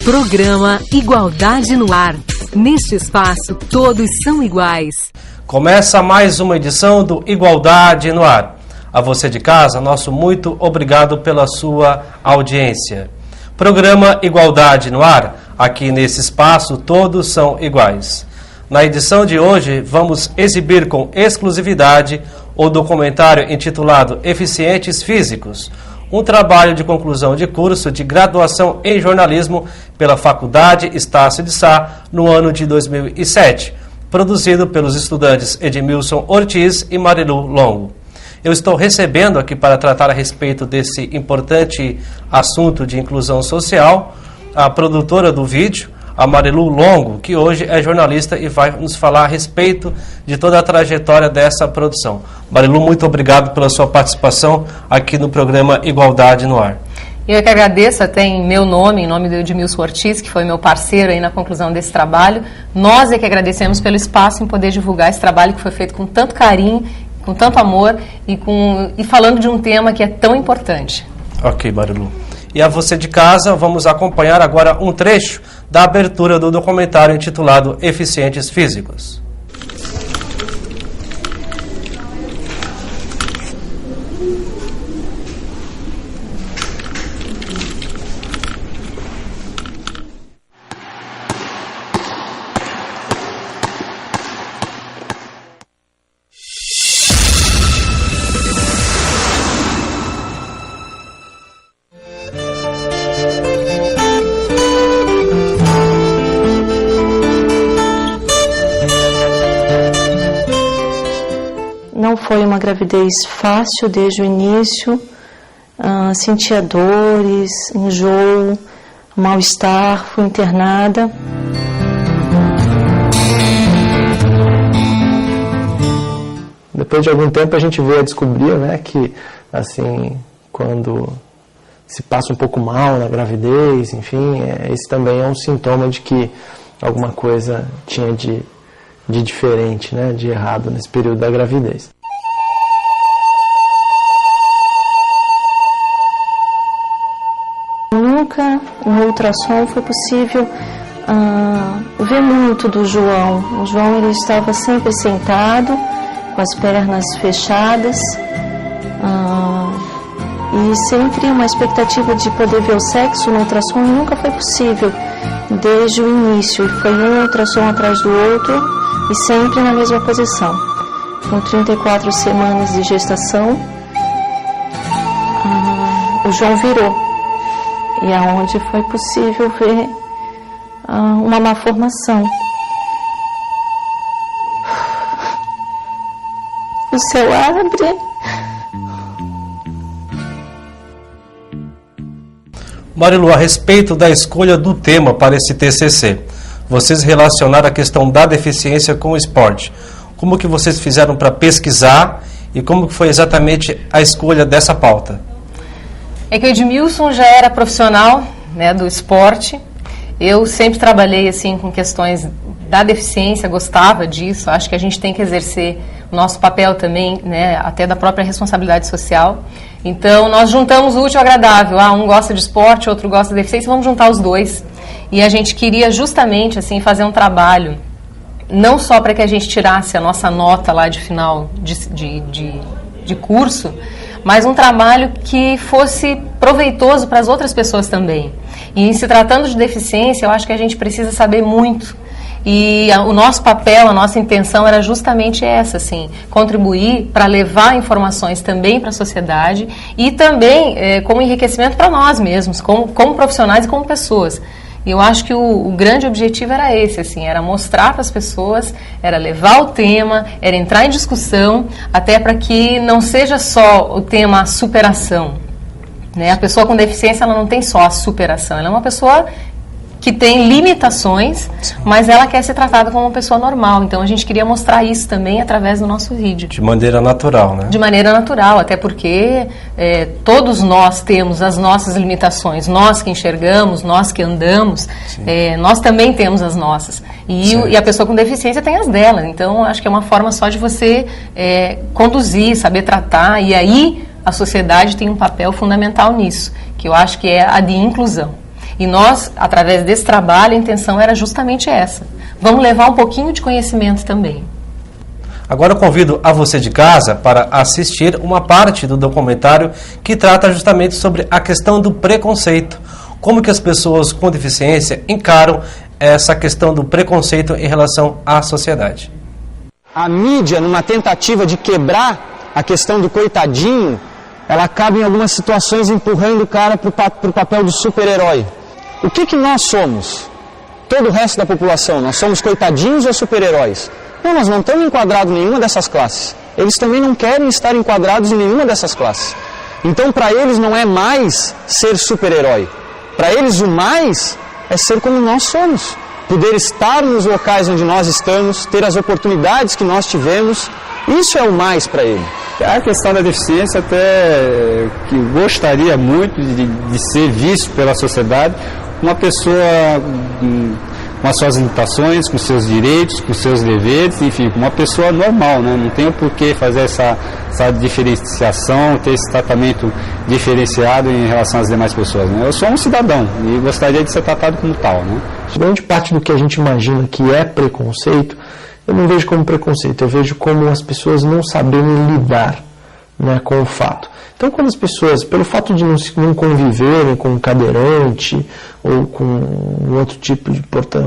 Programa Igualdade no Ar. Neste espaço, todos são iguais. Começa mais uma edição do Igualdade no Ar. A você de casa, nosso muito obrigado pela sua audiência. Programa Igualdade no Ar. Aqui nesse espaço, todos são iguais. Na edição de hoje, vamos exibir com exclusividade o documentário intitulado Eficientes Físicos, um trabalho de conclusão de curso de graduação em jornalismo pela Faculdade Estácio de Sá no ano de 2007, produzido pelos estudantes Edmilson Ortiz e Marilu Longo. Eu estou recebendo aqui para tratar a respeito desse importante assunto de inclusão social a produtora do vídeo, a Marilu Longo, que hoje é jornalista e vai nos falar a respeito de toda a trajetória dessa produção. Marilu, muito obrigado pela sua participação aqui no programa Igualdade no Ar. Eu que agradeço, até em meu nome, em nome do Edmilson Ortiz, que foi meu parceiro aí na conclusão desse trabalho. Nós é que agradecemos pelo espaço em poder divulgar esse trabalho que foi feito com tanto carinho, com tanto amor e falando de um tema que é tão importante. Ok, Marilu. E a você de casa, vamos acompanhar agora um trecho da abertura do documentário intitulado Eficientes Físicos. Não foi uma gravidez fácil desde o início, sentia dores, enjoo, mal-estar, fui internada. Depois de algum tempo a gente veio a descobrir, né, que assim, quando se passa um pouco mal na gravidez, enfim, esse também é um sintoma de que alguma coisa tinha de diferente, né, de errado nesse período da gravidez. Nunca no ultrassom foi possível ver muito do João. O João ele estava sempre sentado, com as pernas fechadas, e sempre uma expectativa de poder ver o sexo no ultrassom nunca foi possível desde o início. Foi um ultrassom atrás do outro e sempre na mesma posição. Com 34 semanas de gestação, o João virou. E é onde foi possível ver uma malformação. O céu abre. Marilu, a respeito da escolha do tema para esse TCC, vocês relacionaram a questão da deficiência com o esporte. Como que vocês fizeram para pesquisar e como que foi exatamente a escolha dessa pauta? É que o Edmilson já era profissional, né, do esporte. Eu sempre trabalhei assim com questões da deficiência, gostava disso. Acho que a gente tem que exercer o nosso papel também, né, até da própria responsabilidade social. Então, nós juntamos o útil ao agradável. Um gosta de esporte, outro gosta de deficiência, vamos juntar os dois. E a gente queria justamente assim fazer um trabalho, não só para que a gente tirasse a nossa nota lá de final de curso, mas um trabalho que fosse proveitoso para as outras pessoas também. E em se tratando de deficiência, eu acho que a gente precisa saber muito. E o nosso papel, a nossa intenção era justamente essa, assim, contribuir para levar informações também para a sociedade e também como enriquecimento para nós mesmos, como profissionais e como pessoas. E eu acho que o grande objetivo era esse, assim, era mostrar para as pessoas, era levar o tema, era entrar em discussão, até para que não seja só o tema superação, né? A pessoa com deficiência, ela não tem só a superação, ela é uma pessoa que tem limitações, mas ela quer ser tratada como uma pessoa normal. Então a gente queria mostrar isso também através do nosso vídeo. De maneira natural, né? De maneira natural, até porque todos nós temos as nossas limitações. Nós que enxergamos, nós que andamos, nós também temos as nossas. E a pessoa com deficiência tem as dela. Então acho que é uma forma só de você conduzir, saber tratar. E aí a sociedade tem um papel fundamental nisso, que eu acho que é a de inclusão. E nós, através desse trabalho, a intenção era justamente essa. Vamos levar um pouquinho de conhecimento também. Agora eu convido a você de casa para assistir uma parte do documentário que trata justamente sobre a questão do preconceito. Como que as pessoas com deficiência encaram essa questão do preconceito em relação à sociedade. A mídia, numa tentativa de quebrar a questão do coitadinho, ela acaba em algumas situações empurrando o cara para o papel do super-herói. O que nós somos? Todo o resto da população, nós somos coitadinhos ou super-heróis? Não, nós não estamos enquadrados em nenhuma dessas classes. Eles também não querem estar enquadrados em nenhuma dessas classes. Então, para eles não é mais ser super-herói. Para eles o mais é ser como nós somos. Poder estar nos locais onde nós estamos, ter as oportunidades que nós tivemos, isso é o mais para ele. A questão da deficiência até que gostaria muito de ser visto pela sociedade, uma pessoa com as suas limitações, com seus direitos, com seus deveres, enfim, uma pessoa normal, né? Não tem o porquê fazer essa diferenciação, ter esse tratamento diferenciado em relação às demais pessoas, né? Eu sou um cidadão e gostaria de ser tratado como tal, né? Grande parte do que a gente imagina que é preconceito, eu não vejo como preconceito, eu vejo como as pessoas não saberem lidar, né, com o fato. Então, quando as pessoas, pelo fato de não conviverem com um cadeirante ou com outro tipo de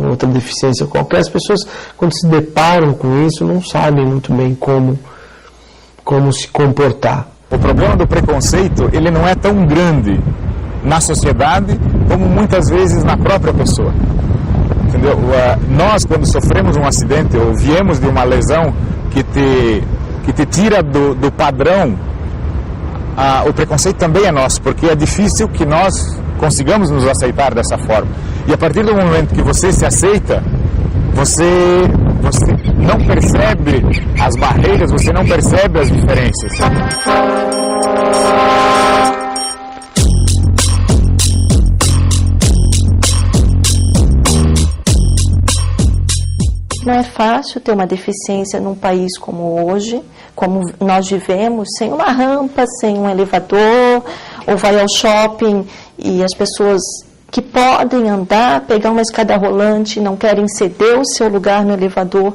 outra deficiência qualquer, as pessoas, quando se deparam com isso, não sabem muito bem como se comportar. O problema do preconceito, ele não é tão grande na sociedade como muitas vezes na própria pessoa. Entendeu? Nós, quando sofremos um acidente ou viemos de uma lesão que te tira do padrão, o preconceito também é nosso, porque é difícil que nós consigamos nos aceitar dessa forma. E a partir do momento que você se aceita, você não percebe as barreiras, você não percebe as diferenças. Não é fácil ter uma deficiência num país como hoje, como nós vivemos, sem uma rampa, sem um elevador, ou vai ao shopping e as pessoas que podem andar, pegar uma escada rolante, não querem ceder o seu lugar no elevador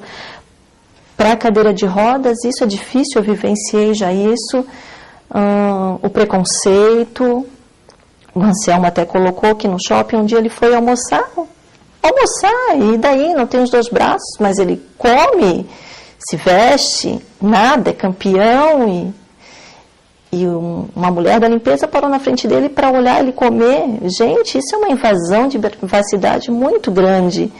para a cadeira de rodas. Isso é difícil, eu vivenciei já isso. O preconceito, o Anselmo até colocou que no shopping um dia ele foi almoçar, e daí não tem os dois braços, mas ele come, se veste, nada, é campeão, e uma mulher da limpeza parou na frente dele para olhar ele comer. Gente, isso é uma invasão de privacidade muito grande.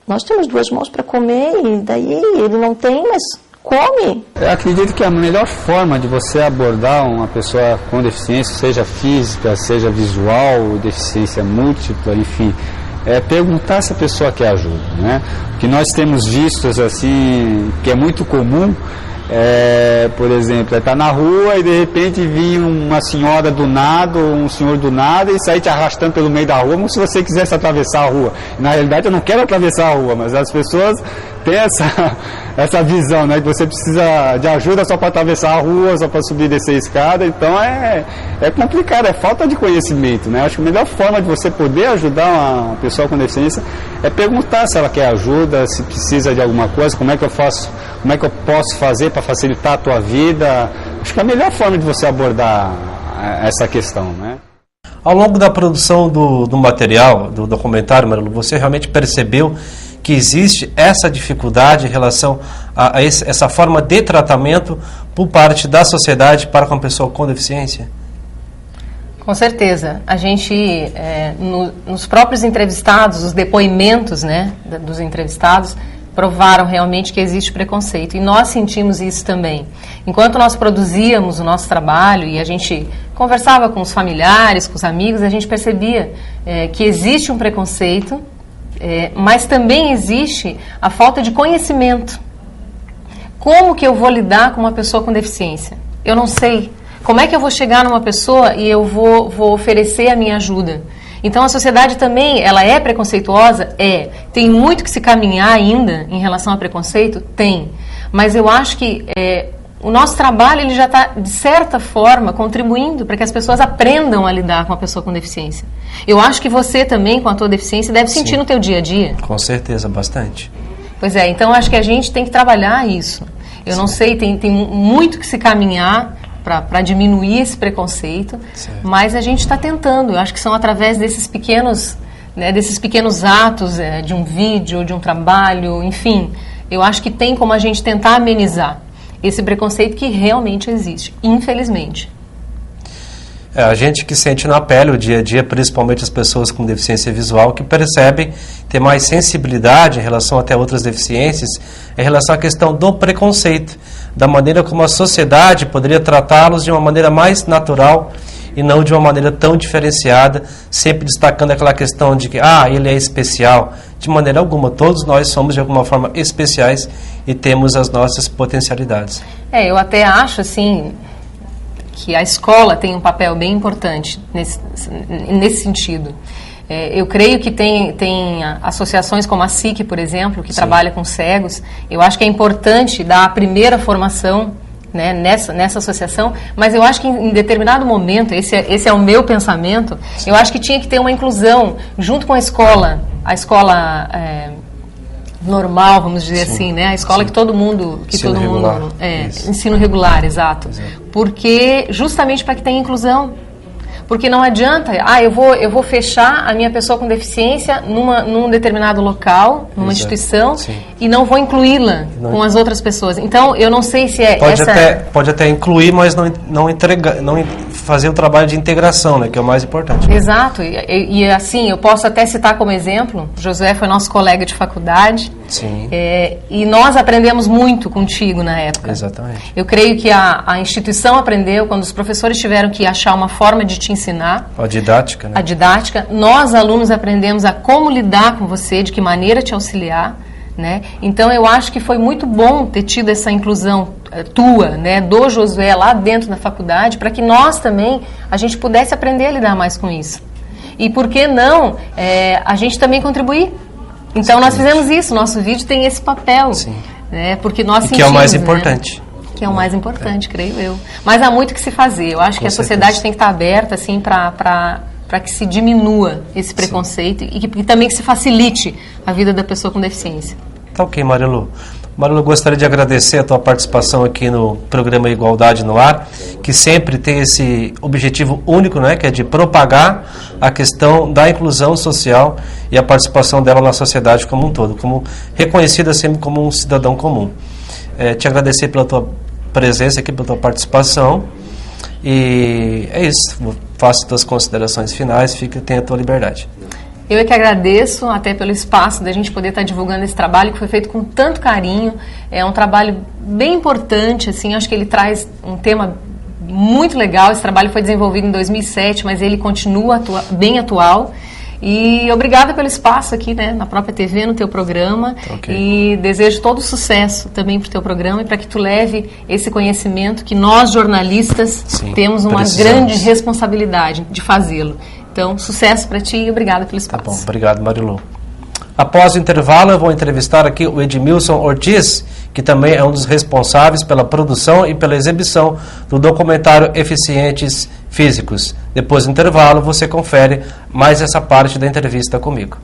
Nós temos duas mãos para comer e daí ele não tem, mas come. Eu acredito que a melhor forma de você abordar uma pessoa com deficiência, seja física, seja visual, deficiência múltipla, enfim, é perguntar se a pessoa quer ajuda, né? O que nós temos visto, assim, que é muito comum, por exemplo, estar na rua e de repente vir uma senhora do nada ou um senhor do nada e sair te arrastando pelo meio da rua como se você quisesse atravessar a rua. Na realidade eu não quero atravessar a rua, mas as pessoas têm essa visão, né, que você precisa de ajuda só para atravessar a rua, só para subir e descer a escada. Então é complicado, é falta de conhecimento, né? Acho que a melhor forma de você poder ajudar uma pessoa com deficiência é perguntar se ela quer ajuda, se precisa de alguma coisa, como é que eu posso fazer para facilitar a tua vida. Acho que é a melhor forma de você abordar essa questão, né? Ao longo da produção do material, do documentário, Marilu, você realmente percebeu que existe essa dificuldade em relação a essa forma de tratamento por parte da sociedade para com a pessoa com deficiência? Com certeza. A gente, nos próprios entrevistados, os depoimentos, né, dos entrevistados, provaram realmente que existe preconceito. E nós sentimos isso também. Enquanto nós produzíamos o nosso trabalho e a gente conversava com os familiares, com os amigos, a gente percebia que existe um preconceito, mas também existe a falta de conhecimento. Como que eu vou lidar com uma pessoa com deficiência? Eu não sei. Como é que eu vou chegar numa pessoa e eu vou oferecer a minha ajuda? Então a sociedade também, ela é preconceituosa? É. Tem muito que se caminhar ainda em relação a preconceito? Tem. Mas eu acho que o nosso trabalho ele já está, de certa forma, contribuindo para que as pessoas aprendam a lidar com a pessoa com deficiência. Eu acho que você também, com a tua deficiência, deve sentir Sim. no teu dia a dia. Com certeza, bastante. Pois é, então acho que a gente tem que trabalhar isso. Eu Sim. não sei, tem muito que se caminhar para diminuir esse preconceito, Certo. mas a gente está tentando. Eu acho que são através desses pequenos atos, de um vídeo, de um trabalho, enfim. Eu acho que tem como a gente tentar amenizar esse preconceito que realmente existe, infelizmente. A gente que sente na pele o dia a dia, principalmente as pessoas com deficiência visual, que percebem ter mais sensibilidade em relação até outras deficiências, em relação à questão do preconceito, da maneira como a sociedade poderia tratá-los de uma maneira mais natural e não de uma maneira tão diferenciada, sempre destacando aquela questão de que, ele é especial. De maneira alguma, todos nós somos de alguma forma especiais e temos as nossas potencialidades. Eu até acho, assim, que a escola tem um papel bem importante nesse sentido. Eu creio que tem associações como a SIC, por exemplo, que Sim. trabalha com cegos. Eu acho que é importante dar a primeira formação, né, nessa associação, mas eu acho que em determinado momento, esse é o meu pensamento, Sim. Eu acho que tinha que ter uma inclusão junto com a escola normal, vamos dizer Sim. assim, né? A escola Sim. que todo mundo... ensino regular, exato. Porque, justamente para que tenha inclusão. Porque não adianta, eu vou fechar a minha pessoa com deficiência num determinado local, numa Exato. instituição, Sim. e não vou incluí-la com as outras pessoas. Então, eu não sei se Pode até incluir, mas não fazer o trabalho de integração, né, que é o mais importante. Exato. E assim, eu posso até citar como exemplo, Josué foi nosso colega de faculdade. Sim. E nós aprendemos muito contigo na época. Exatamente. Eu creio que a instituição aprendeu, quando os professores tiveram que achar uma forma de te ensinar. A didática, né? A didática. Nós, alunos, aprendemos a como lidar com você, de que maneira te auxiliar, né? Então, eu acho que foi muito bom ter tido essa inclusão tua, né, do Josué lá dentro da faculdade, para que nós também, a gente pudesse aprender a lidar mais com isso. E por que não a gente também contribuir? Então, nós fizemos isso. Nosso vídeo tem esse papel. Sim. Né, porque nós sentimos, que é o mais importante. Né? Que é o mais importante, creio eu. Mas há muito que se fazer. Eu acho que a sociedade tem que estar aberta assim, para que se diminua esse preconceito e que também que se facilite a vida da pessoa com deficiência. Tá ok, Marilu. Marilu, gostaria de agradecer a tua participação aqui no programa Igualdade no Ar, que sempre tem esse objetivo único, né, que é de propagar a questão da inclusão social e a participação dela na sociedade como um todo, como reconhecida sempre como um cidadão comum. Te agradecer pela tua presença aqui, pela tua participação, e é isso. Faço tuas considerações finais, tenha a tua liberdade. Eu é que agradeço até pelo espaço da gente poder estar divulgando esse trabalho que foi feito com tanto carinho. É um trabalho bem importante, assim, acho que ele traz um tema muito legal. Esse trabalho foi desenvolvido em 2007, mas ele continua bem atual. E obrigada pelo espaço aqui, né, na própria TV, no teu programa. Okay. E desejo todo sucesso também para o teu programa e para que tu leve esse conhecimento que nós, jornalistas, temos uma grande responsabilidade de fazê-lo. Então, sucesso para ti e obrigada pelo espaço. Tá bom, obrigado, Marilu. Após o intervalo, eu vou entrevistar aqui o Edmilson Ortiz, que também é um dos responsáveis pela produção e pela exibição do documentário Eficientes Físicos. Depois do intervalo, você confere mais essa parte da entrevista comigo.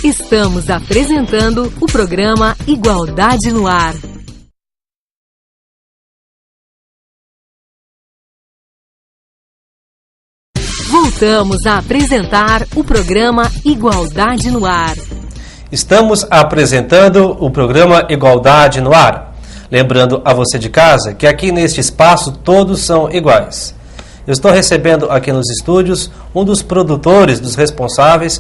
Estamos apresentando o programa Igualdade no Ar. Voltamos a apresentar o programa Igualdade no Ar. Estamos apresentando o programa Igualdade no Ar. Lembrando a você de casa que aqui neste espaço todos são iguais. Eu estou recebendo aqui nos estúdios um dos produtores, dos responsáveis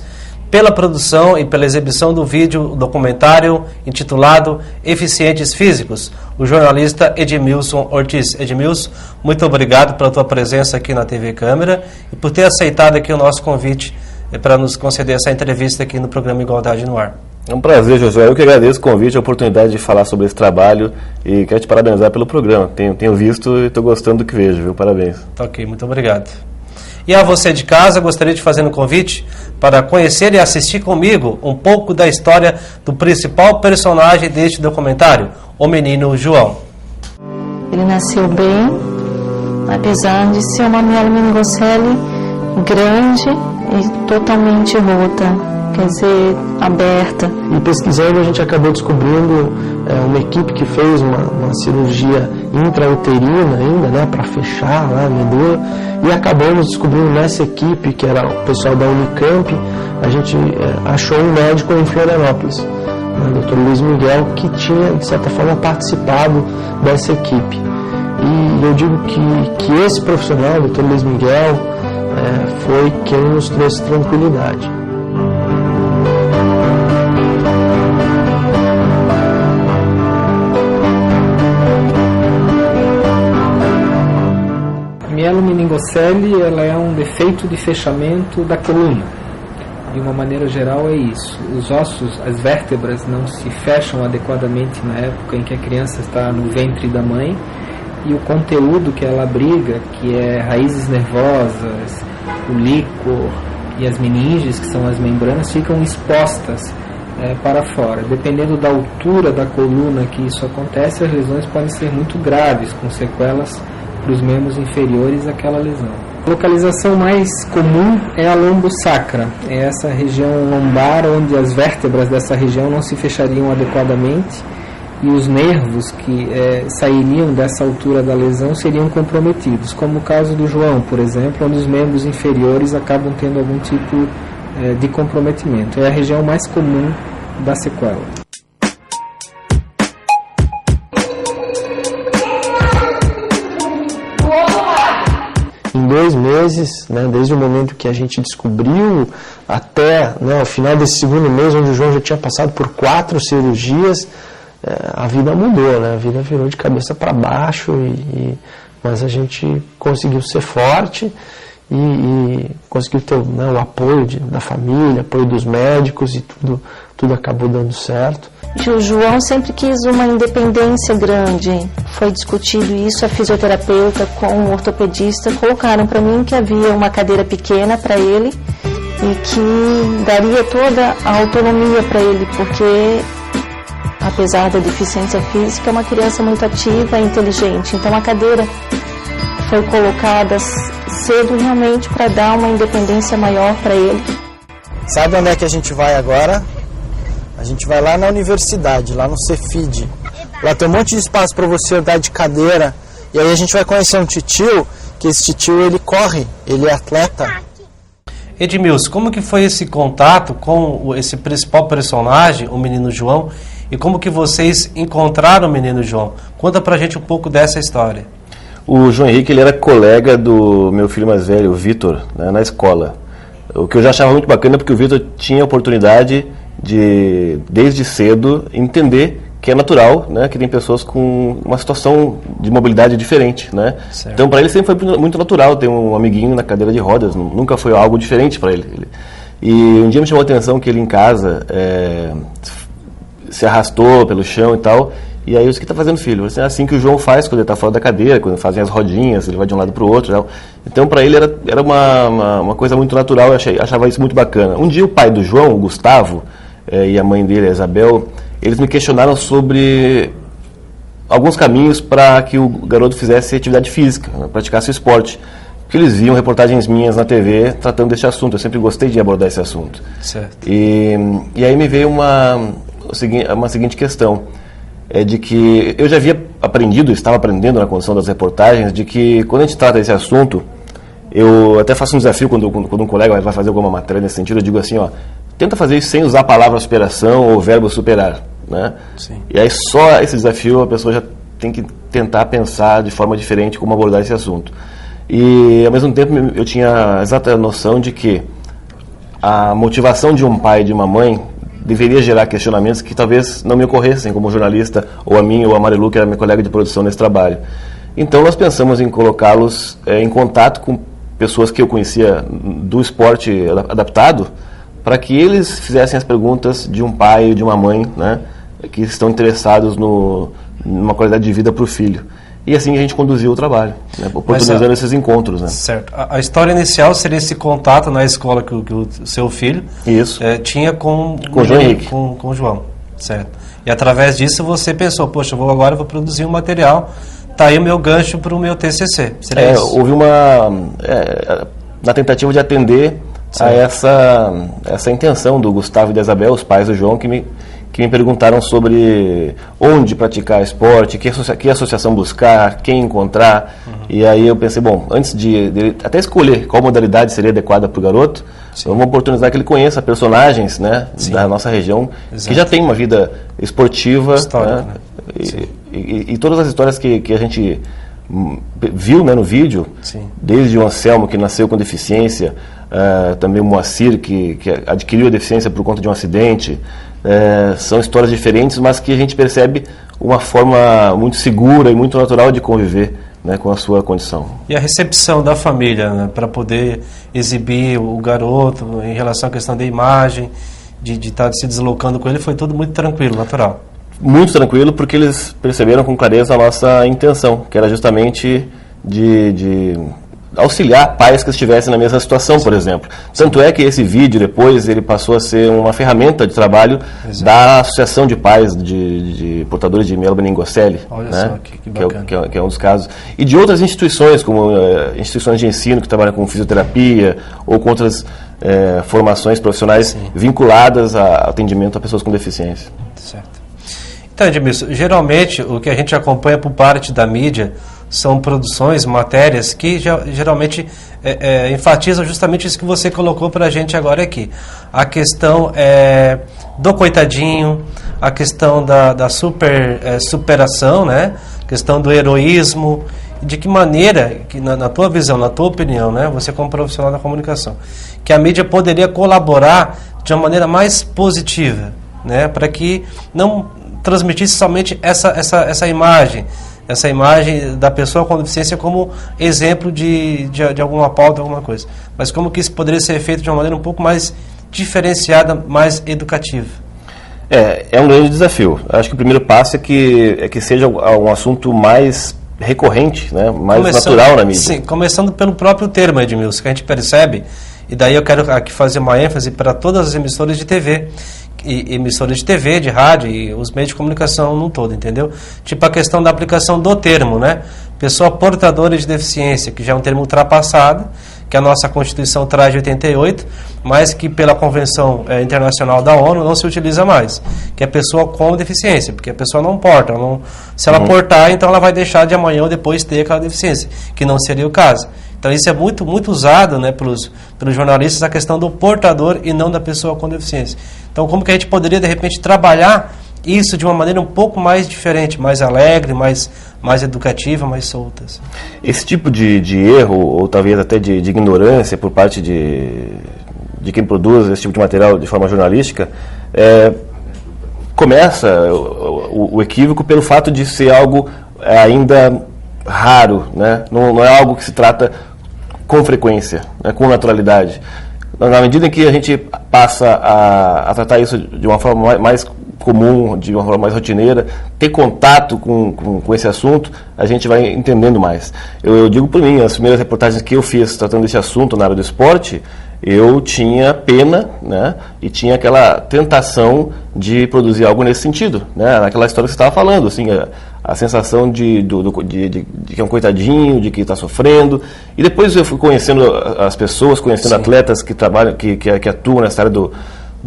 pela produção e pela exibição do vídeo documentário intitulado Eficientes Físicos, o jornalista Edmilson Ortiz. Edmilson, muito obrigado pela tua presença aqui na TV Câmara e por ter aceitado aqui o nosso convite para nos conceder essa entrevista aqui no programa Igualdade no Ar. É um prazer, Josué. Eu que agradeço o convite, a oportunidade de falar sobre esse trabalho e quero te parabenizar pelo programa. Tenho visto e estou gostando do que vejo, viu? Parabéns. Ok, muito obrigado. E a você de casa, gostaria de fazer um convite para conhecer e assistir comigo um pouco da história do principal personagem deste documentário, o menino João. Ele nasceu bem, apesar de ser uma mielomeningocele grande e totalmente rota, quer dizer, aberta. E pesquisando a gente acabou descobrindo uma equipe que fez uma cirurgia intrauterina ainda, né, para fechar lá a medula, e acabamos descobrindo nessa equipe, que era o pessoal da Unicamp, a gente achou um médico em Florianópolis, o Dr. Luiz Miguel, que tinha, de certa forma, participado dessa equipe. E eu digo que esse profissional, o Dr. Luiz Miguel, foi quem nos trouxe tranquilidade. A mielomeningocele, ela é um defeito de fechamento da coluna. De uma maneira geral é isso. Os ossos, as vértebras não se fecham adequadamente na época em que a criança está no ventre da mãe, e o conteúdo que ela abriga, que é raízes nervosas, o líquor e as meninges, que são as membranas, ficam expostas para fora. Dependendo da altura da coluna que isso acontece, as lesões podem ser muito graves, com sequelas para os membros inferiores àquela lesão. A localização mais comum é a lombosacra, é essa região lombar onde as vértebras dessa região não se fechariam adequadamente e os nervos que sairiam dessa altura da lesão seriam comprometidos, como o caso do João, por exemplo, onde os membros inferiores acabam tendo algum tipo de comprometimento. É a região mais comum da sequela. Em 2 meses, né, desde o momento que a gente descobriu até o final desse 2º mês, onde o João já tinha passado por 4 cirurgias, a vida mudou, né? A vida virou de cabeça para baixo, mas a gente conseguiu ser forte e conseguiu ter o apoio da família, apoio dos médicos, e tudo acabou dando certo. O João sempre quis uma independência grande. Foi discutido isso, a fisioterapeuta com o ortopedista colocaram para mim que havia uma cadeira pequena para ele e que daria toda a autonomia para ele, porque apesar da deficiência física, é uma criança muito ativa e inteligente. Então a cadeira foi colocada cedo realmente para dar uma independência maior para ele. Sabe onde é que a gente vai agora? A gente vai lá na universidade, lá no Cefid. Lá tem um monte de espaço para você andar de cadeira. E aí a gente vai conhecer um titio, que esse titio ele corre, ele é atleta. Edmilson, como que foi esse contato com esse principal personagem, o menino João, e como que vocês encontraram o menino João? Conta pra gente um pouco dessa história. O João Henrique, ele era colega do meu filho mais velho, o Vitor, né, na escola. O que eu já achava muito bacana, porque o Vitor tinha a oportunidade de, desde cedo, entender que é natural, né, que tem pessoas com uma situação de mobilidade diferente, né? Então, para ele sempre foi muito natural ter um amiguinho na cadeira de rodas, nunca foi algo diferente para ele. E um dia me chamou a atenção que ele em casa se arrastou pelo chão e tal, e aí eu disse: o que está fazendo, filho? É assim que o João faz quando ele está fora da cadeira, quando fazem as rodinhas, ele vai de um lado para o outro e tal. Então, para ele era uma coisa muito natural, eu achava isso muito bacana. Um dia o pai do João, o Gustavo, e a mãe dele, a Isabel, eles me questionaram sobre alguns caminhos para que o garoto fizesse atividade física, né, praticasse esporte. Porque eles viam reportagens minhas na TV tratando desse assunto. Eu sempre gostei de abordar esse assunto. Certo. E aí me veio uma seguinte questão. É de que eu já havia aprendido, estava aprendendo na condição das reportagens, de que quando a gente trata desse assunto, eu até faço um desafio quando um colega vai fazer alguma matéria nesse sentido, eu digo assim, tenta fazer isso sem usar a palavra superação ou o verbo superar, né? Sim. E aí só esse desafio a pessoa já tem que tentar pensar de forma diferente como abordar esse assunto. E ao mesmo tempo eu tinha a exata noção de que a motivação de um pai e de uma mãe deveria gerar questionamentos que talvez não me ocorressem como jornalista, ou a mim ou a Marilu, que era minha colega de produção nesse trabalho. Então nós pensamos em colocá-los em contato com pessoas que eu conhecia do esporte adaptado, para que eles fizessem as perguntas de um pai e de uma mãe, né, que estão interessados numa qualidade de vida para o filho. E assim a gente conduziu o trabalho, né, oportunizando esses encontros. Né? Certo. A história inicial seria esse contato na escola que o seu filho tinha com o João Henrique. Com o João. Certo. E através disso você pensou, poxa, agora eu vou produzir um material, tá aí o meu gancho para o meu TCC. Seria isso? Houve na tentativa de atender a essa intenção do Gustavo e da Isabel, os pais do João, que me perguntaram sobre onde praticar esporte, que associação buscar, quem encontrar. E aí eu pensei, bom, antes de até escolher qual modalidade seria adequada para o garoto, vamos oportunizar que ele conheça personagens, né, da nossa região, que já tem uma vida esportiva, né, e todas as histórias que a gente viu, né, no vídeo, desde o Anselmo, que nasceu com deficiência, também o Moacir, que adquiriu a deficiência por conta de um acidente. São histórias diferentes, mas que a gente percebe uma forma muito segura e muito natural de conviver, né, com a sua condição. E a recepção da família, né, para poder exibir o garoto em relação à questão da imagem, de estar se deslocando com ele, foi tudo muito tranquilo, natural? Muito tranquilo, porque eles perceberam com clareza a nossa intenção, que era justamente de auxiliar pais que estivessem na mesma situação, por exemplo. Tanto é que esse vídeo depois ele passou a ser uma ferramenta de trabalho da Associação de Pais de Portadores de Mielomeningocele, né? Que bacana. Que é um dos casos. E de outras instituições, como instituições de ensino que trabalham com fisioterapia ou com outras formações profissionais vinculadas a atendimento a pessoas com deficiência. Certo. Então, Edmilson, geralmente o que a gente acompanha por parte da mídia são produções, matérias que geralmente enfatizam justamente isso que você colocou para a gente agora aqui. A questão do coitadinho, a questão da superação, né? A questão do heroísmo. De que maneira, que na tua visão, na tua opinião, né? Você como profissional da comunicação, que a mídia poderia colaborar de uma maneira mais positiva, né? Para que não transmitisse somente essa imagem da pessoa com deficiência como exemplo de alguma pauta, alguma coisa. Mas como que isso poderia ser feito de uma maneira um pouco mais diferenciada, mais educativa? É um grande desafio. Acho que o primeiro passo é que seja um assunto mais recorrente, né? Mais natural na mídia. Sim, começando pelo próprio termo, Edmilson, que a gente percebe, e daí eu quero aqui fazer uma ênfase para todas as emissoras de TV, emissoras de TV, de rádio e os meios de comunicação no todo, entendeu? Tipo a questão da aplicação do termo, né? Pessoa portadora de deficiência, que já é um termo ultrapassado, que a nossa Constituição traz de 88, mas que pela Convenção Internacional da ONU não se utiliza mais, que é pessoa com deficiência, porque a pessoa não porta, se ela portar, então ela vai deixar de amanhã ou depois ter aquela deficiência, que não seria o caso. Então isso é muito, muito usado, né, pelos jornalistas, a questão do portador e não da pessoa com deficiência. Então como que a gente poderia de repente trabalhar isso de uma maneira um pouco mais diferente, mais alegre, mais educativa, mais solta? Esse tipo de erro, ou talvez até de ignorância por parte de quem produz esse tipo de material de forma jornalística, começa o equívoco pelo fato de ser algo ainda raro, né? Não é algo que se trata com frequência, né? Com naturalidade. Na medida em que a gente passa a tratar isso de uma forma mais comum, de uma forma mais rotineira, ter contato com esse assunto, a gente vai entendendo mais. Eu digo por mim, as primeiras reportagens que eu fiz tratando desse assunto na área do esporte, eu tinha pena, né, e tinha aquela tentação de produzir algo nesse sentido, né, naquela história que você estava falando, assim, a sensação de que é um coitadinho, de que está sofrendo. E depois eu fui conhecendo as pessoas, conhecendo atletas que trabalham, que atuam nessa área do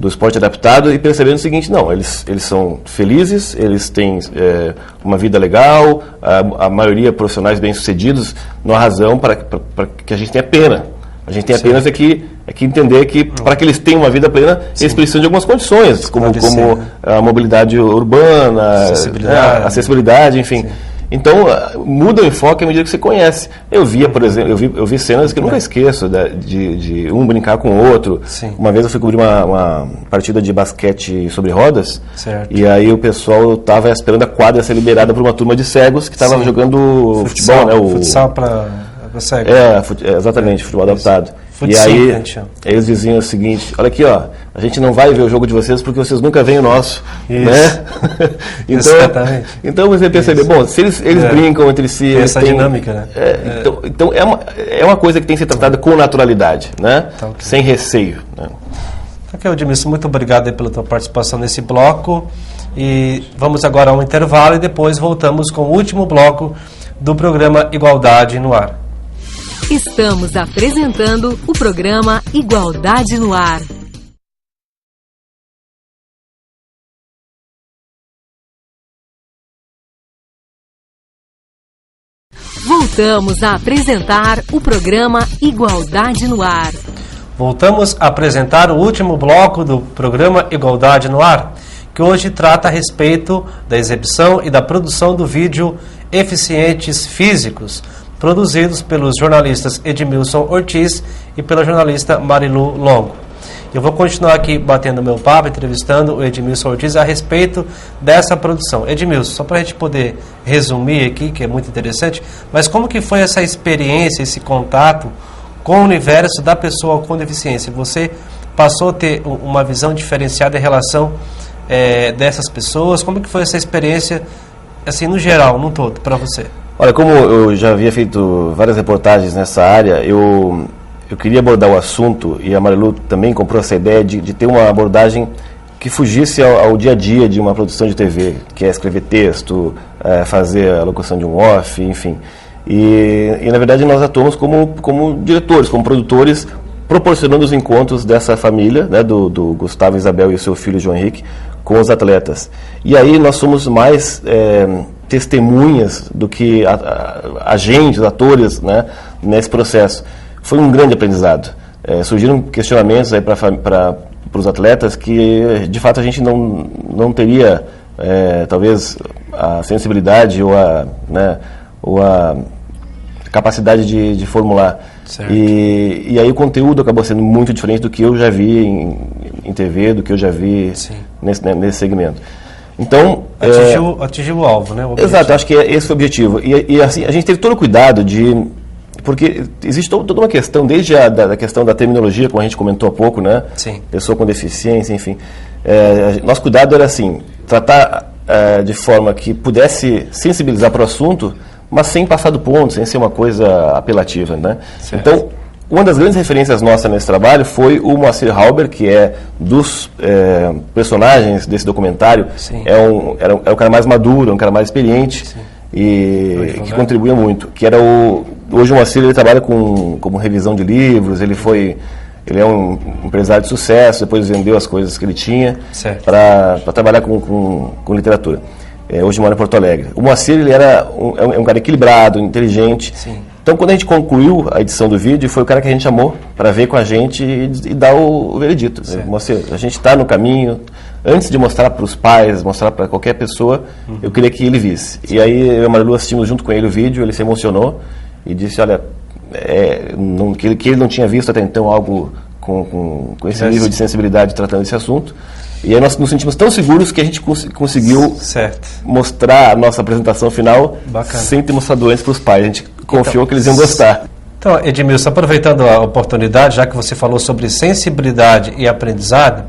esporte adaptado e percebendo o seguinte: não, eles são felizes, eles têm uma vida legal, a maioria profissionais bem-sucedidos, não há razão para que a gente tenha pena. A gente tem apenas que entender que para que eles tenham uma vida plena, eles precisam de algumas condições, como a mobilidade urbana, acessibilidade, enfim. Sim. Então, muda o enfoque à medida que você conhece. Eu via, por exemplo, eu vi cenas que eu nunca esqueço, de um brincar com o outro. Sim. Uma vez eu fui cobrir uma partida de basquete sobre rodas, certo. E aí o pessoal estava esperando a quadra ser liberada por uma turma de cegos que estava jogando futebol, né? Futsal para cegos. Exatamente, futebol adaptado. E aí eles diziam o seguinte: olha aqui, ó, a gente não vai ver o jogo de vocês porque vocês nunca veem o nosso. Isso. Né? Então você percebe, bom, se eles brincam entre si... Tem essa dinâmica, né? Então é uma coisa que tem que ser tratada com naturalidade, né? Tá, okay. Sem receio. Né? Ok, Edmilson, muito obrigado pela tua participação nesse bloco. E vamos agora a um intervalo e depois voltamos com o último bloco do programa Igualdade no Ar. Estamos apresentando o programa Igualdade no Ar. Voltamos a apresentar o programa Igualdade no Ar. Voltamos a apresentar o último bloco do programa Igualdade no Ar, que hoje trata a respeito da exibição e da produção do vídeo Eficientes Físicos, produzidos pelos jornalistas Edmilson Ortiz e pela jornalista Marilu Longo. Eu vou continuar aqui batendo meu papo, entrevistando o Edmilson Ortiz a respeito dessa produção. Edmilson, só para a gente poder resumir aqui, que é muito interessante, mas como que foi essa experiência, esse contato com o universo da pessoa com deficiência? Você passou a ter uma visão diferenciada em relação dessas pessoas? Como que foi essa experiência, assim, no geral, no todo, para você? Olha, como eu já havia feito várias reportagens nessa área, eu queria abordar o assunto, e a Marilu também comprou essa ideia de ter uma abordagem que fugisse ao dia a dia de uma produção de TV, que é escrever texto, fazer a locução de um off, enfim. E na verdade nós atuamos como diretores, como produtores, proporcionando os encontros dessa família, né, do Gustavo, Isabel e o seu filho João Henrique, com os atletas. E aí nós somos mais testemunhas do que agentes, atores, né, nesse processo. Foi um grande aprendizado. Surgiram questionamentos aí para os atletas que, de fato, a gente não teria, talvez, a sensibilidade ou a capacidade de formular. E aí o conteúdo acabou sendo muito diferente do que eu já vi em TV, do que eu já vi nesse segmento. Então, atingiu o alvo, né? Exato, acho que esse foi o objetivo. E assim, a gente teve todo o cuidado porque existe toda uma questão, desde a questão da terminologia, como a gente comentou há pouco, né? Sim. Pessoa com deficiência, enfim. Nosso cuidado era assim, tratar de forma que pudesse sensibilizar para o assunto, mas sem passar do ponto, sem ser uma coisa apelativa, né? Certo. Então, uma das grandes referências nossas nesse trabalho foi o Moacir Halber, que é dos personagens desse documentário, é o cara mais maduro, é um cara mais experiente. Sim. E que contribuía muito. Que era hoje o Moacir, ele trabalha como revisão de livros, ele é um empresário de sucesso, depois vendeu as coisas que ele tinha para trabalhar com literatura. Hoje mora em Porto Alegre. O Moacir, ele era um cara equilibrado, inteligente. Sim. Então, quando a gente concluiu a edição do vídeo, foi o cara que a gente chamou para ver com a gente e dar o veredito. Moacir, a gente está no caminho. Antes de mostrar para os pais, mostrar para qualquer pessoa, eu queria que ele visse. E aí eu e a Marilu assistimos junto com ele o vídeo, ele se emocionou e disse, olha, que ele não tinha visto até então algo com esse nível de sensibilidade tratando esse assunto. E aí nós nos sentimos tão seguros que a gente conseguiu mostrar a nossa apresentação final sem ter mostrado antes para os pais. A gente confiou que eles iam gostar. Então, Edmilson, aproveitando a oportunidade, já que você falou sobre sensibilidade e aprendizado,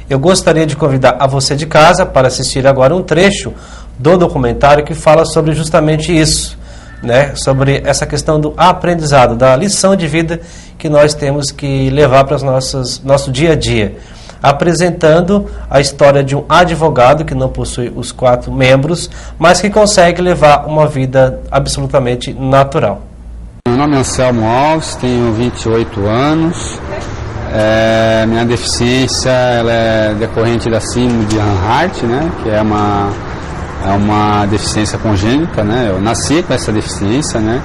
eu gostaria de convidar a você de casa para assistir agora um trecho do documentário que fala sobre justamente isso, né? Sobre essa questão do aprendizado, da lição de vida que nós temos que levar para nosso dia a dia, apresentando a história de um advogado que não possui os 4 membros, mas que consegue levar uma vida absolutamente natural. Meu nome é Anselmo Alves, tenho 28 anos. Minha deficiência ela é decorrente da síndrome de Hanhart, né, que é uma deficiência congênita, né, eu nasci com essa deficiência, né.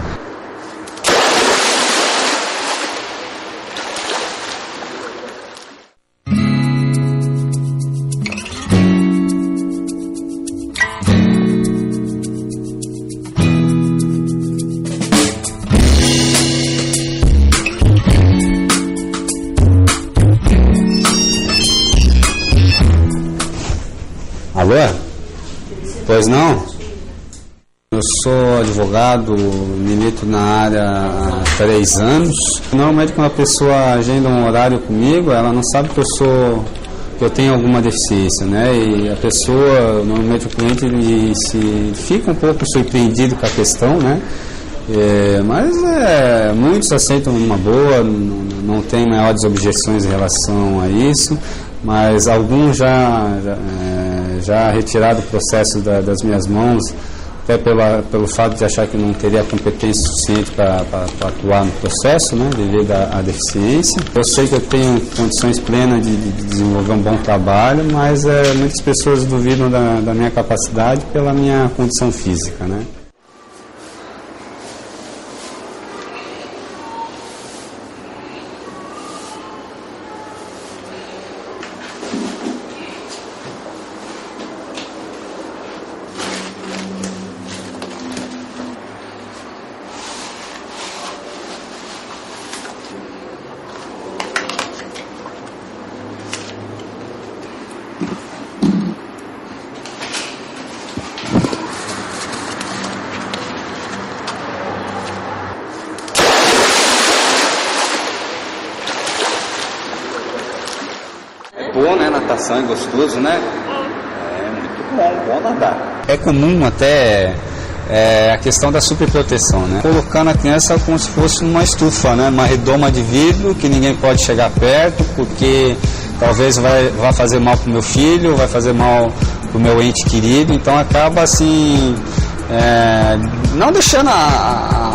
Alô? Pois não? Eu sou advogado, milito na área há 3 anos. Normalmente quando a pessoa agenda um horário comigo, ela não sabe que eu tenho alguma deficiência, né? E a pessoa, normalmente o cliente, ele fica um pouco surpreendido com a questão, né? Mas muitos aceitam numa boa, não tem maiores objeções em relação a isso, mas alguns já retirado o processo das minhas mãos até pelo fato de achar que não teria competência suficiente para atuar no processo, né, devido à deficiência. Eu sei que eu tenho condições plenas de desenvolver um bom trabalho, mas muitas pessoas duvidam da minha capacidade pela minha condição física, né. Bom, né? Natação é gostoso, né? É muito bom nadar. É comum até a questão da superproteção, né? Colocando a criança como se fosse numa estufa, né? Uma redoma de vidro que ninguém pode chegar perto, porque talvez vai fazer mal para o meu filho, vai fazer mal para o meu ente querido, então acaba assim... não deixando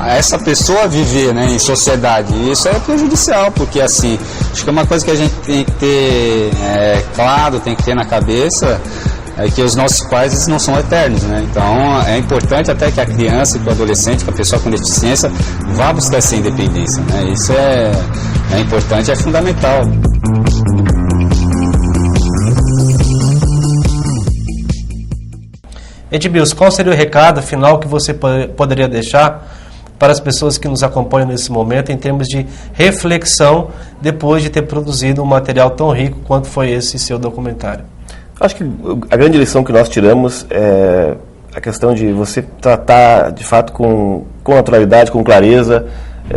essa pessoa viver, né, em sociedade. Isso é prejudicial, porque assim, acho que é uma coisa que a gente tem que ter claro, tem que ter na cabeça, é que os nossos pais eles não são eternos, né? Então é importante até que a criança, que o adolescente, que a pessoa com deficiência vá buscar essa independência, né? Isso é importante, é fundamental. Edmilson, qual seria o recado final que você poderia deixar para as pessoas que nos acompanham nesse momento em termos de reflexão depois de ter produzido um material tão rico quanto foi esse seu documentário? Acho que a grande lição que nós tiramos é a questão de você tratar de fato com naturalidade, com clareza.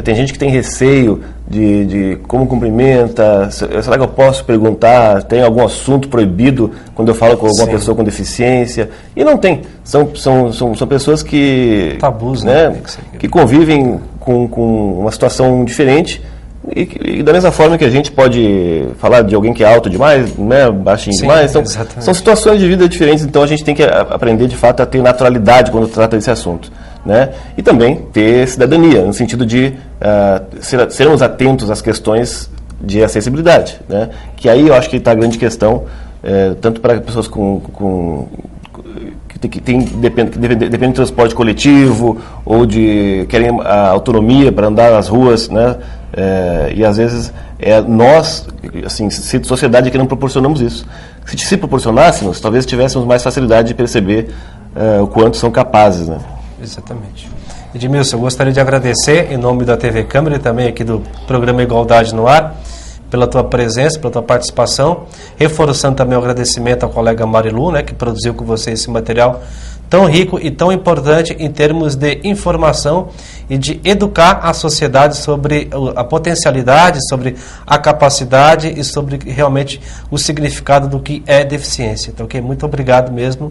Tem gente que tem receio de como cumprimenta, será que eu posso perguntar, tem algum assunto proibido quando eu falo com alguma pessoa com deficiência? E não tem, são pessoas que... Tabus, né? Que convivem com uma situação diferente e da mesma forma que a gente pode falar de alguém que é alto demais, né, baixinho demais, são situações de vida diferentes, então a gente tem que aprender de fato a ter naturalidade quando trata desse assunto. Né? E também ter cidadania, no sentido de sermos atentos às questões de acessibilidade, né? Que aí eu acho que está a grande questão, tanto para pessoas que dependem de transporte coletivo ou querem a autonomia para andar nas ruas, né? E às vezes nós, assim, sociedade, que não proporcionamos isso. Se proporcionássemos, talvez tivéssemos mais facilidade de perceber o quanto são capazes, né? Exatamente. Edmilson, eu gostaria de agradecer em nome da TV Câmara e também aqui do programa Igualdade no Ar pela tua presença, pela tua participação, reforçando também o agradecimento ao colega Marilu, né, que produziu com você esse material tão rico e tão importante em termos de informação e de educar a sociedade sobre a potencialidade, sobre a capacidade e sobre realmente o significado do que é deficiência. Então, muito obrigado mesmo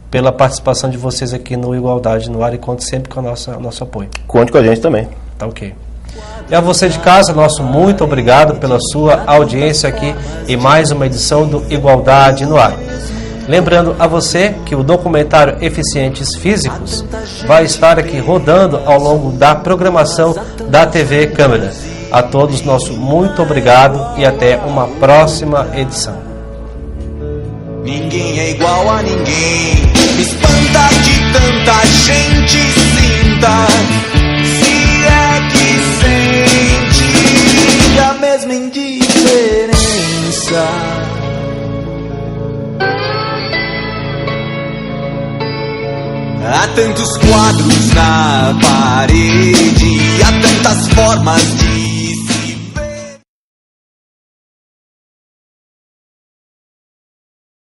pela participação de vocês aqui no Igualdade no Ar e conte sempre com o nosso apoio. Conte com a gente também. Tá ok. E a você de casa, nosso muito obrigado pela sua audiência aqui em mais uma edição do Igualdade no Ar. Lembrando a você que o documentário Eficientes Físicos vai estar aqui rodando ao longo da programação da TV Câmara. A todos, nosso muito obrigado e até uma próxima edição. Ninguém é igual a ninguém. Me espanta que tanta gente sinta, se é que sente a mesma indiferença. Há tantos quadros na parede, há tantas formas de